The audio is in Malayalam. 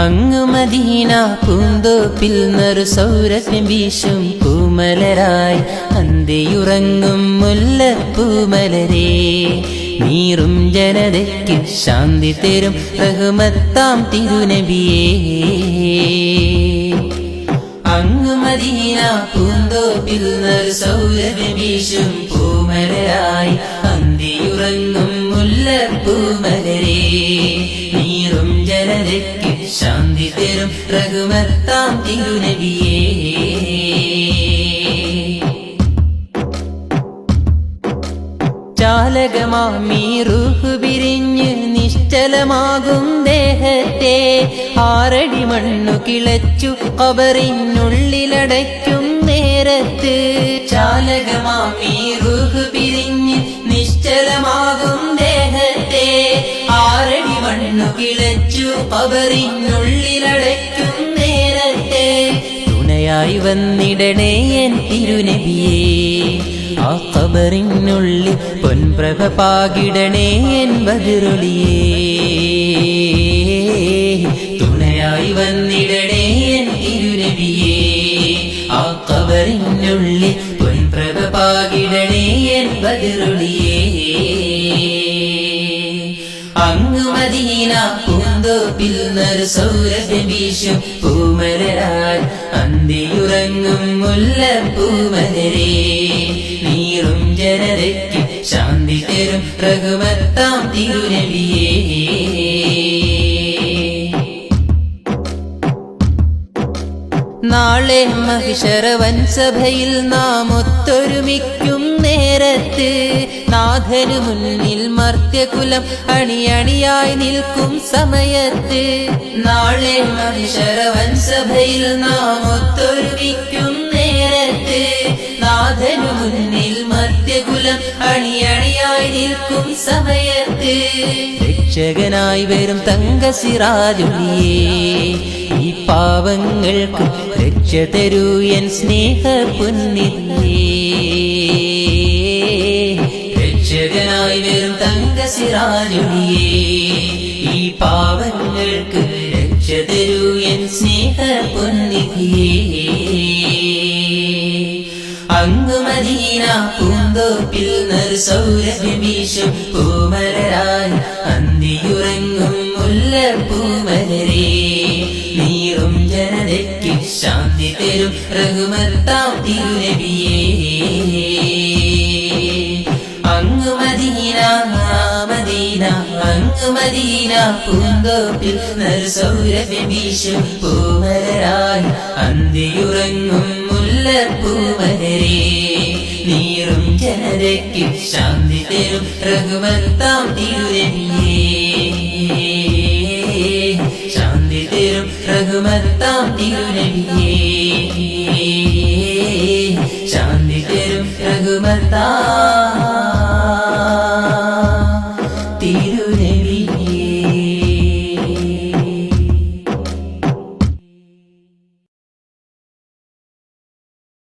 അങ്ങു മദീന പൂന്തോപ്പിൽ നറു സൗരഭ്യം വീശും പൂമലരായി അന്തിയുറങ്ങും മുല്ലപ്പൂമലരേ, നീറും ജനതയ്ക്ക് ശാന്തി തരും റഹ്മത്താം തിരുനബിയേ. അങ്ങു മദീന പൂന്തോപ്പിൽ നറു സൗരഭ്യം വീശും പൂമലരായി അന്തിയുറങ്ങും മുല്ലപ്പൂമലരേ, നീറും ജനതയ്ക്ക് ശാന്തി തരും റഹ്മത്താം തിരുനബിയേ. ചാലകമാമീ റൂഹ് പിരിഞ്ഞ് നിശ്ചലമാകും ദേഹത്തെ, ആറടി മണ്ണു കിളച്ചു ഖബറിനുള്ളിലടയ്ക്കും നേരത്ത്. ചാലകമാമീ റൂഹ് പിരിഞ്ഞ് നിശ്ചലമാകും ദേഹത്തെ, ആറടി മണ്ണു കിളച്ചു ഖബറിനുള്ളിലടയ്ക്കും നേരത്തെ, തുണയായി വന്നിടണേ എൻ തിരുനബിയേ. ആ ഖബറിനുള്ളിൽ പൊൻപ്രഭ പാകിടണേ എൻ ബദറുളിയേ. തുണയായി വന്നിടണേ എൻ തിരുനബിയേ. ആ ഖബറിനുള്ളിൽ പൊൻപ്രഭ പാകിടണേ എൻ ബദറുളിയേ. അങ്ങു മദീന പൂന്തോപ്പിൽ നറു സൗരഭ്യം വീശും പൂമലരായി അന്തിയുറങ്ങും മുല്ലപ്പൂമലരേ, നീറും ജനതയ്ക്ക് ശാന്തി തരും റഹ്മത്താം തിരുനബിയേ. നാളെ മഹ്ശറ വൻസഭയിൽ നാം ഒത്തൊരുമിക്കും നേരത്ത്, നാഥനു മുന്നിൽ മർത്യകുലം അണിയണിയായി നിൽക്കും സമയത്ത്. നാളെ മഹ്ശറ വൻസഭയിൽ നാം ഒത്തൊരുമിക്കും നേരത്ത്, നാഥനു മുന്നിൽ മർത്യകുലം അണിയണിയായി നിൽക്കും സമയത്ത്, രക്ഷകനായി വരും തങ്കസിറാജുലിയേ. ഈ പാവങ്ങൾക്ക് രക്ഷ തരൂ എൻ സ്നേഹ പുണ്യത്തിലേ. രക്ഷകനായി വരും തങ്കസിറാജുലിയേ. ഈ പാവങ്ങൾക്ക് രക്ഷ തരൂ എൻ സ്നേഹ പുണ്യത്തിലേ. അങ്ങു മദീന പൂന്തോപ്പിൽ നറു സൗരഭ്യം വീശും പൂമലരായി അന്തിയുറങ്ങും മുല്ലപ്പൂമലരേ, നീറും ജനതയ്ക്ക് ശാന്തി തരും റഹ്മത്താം തിരുനബിയേ. അങ്ങു മദീന മദീന അങ്ങു മദീന പൂന്തോപ്പിൽ നറു സൗരഭ്യം വീശും പൂമലരായി അന്തിയുറങ്ങും മുല്ലപ്പൂമലരേ, നീറും ജനതയ്ക്ക് ശാന്തി തരും റഹ്മത്താം തിരുനബിയേ. ശാന്തി തരും റഹ്മത്താം തിരുനബിയേ. ശാന്തി തരും റഹ്മത്താം തിരു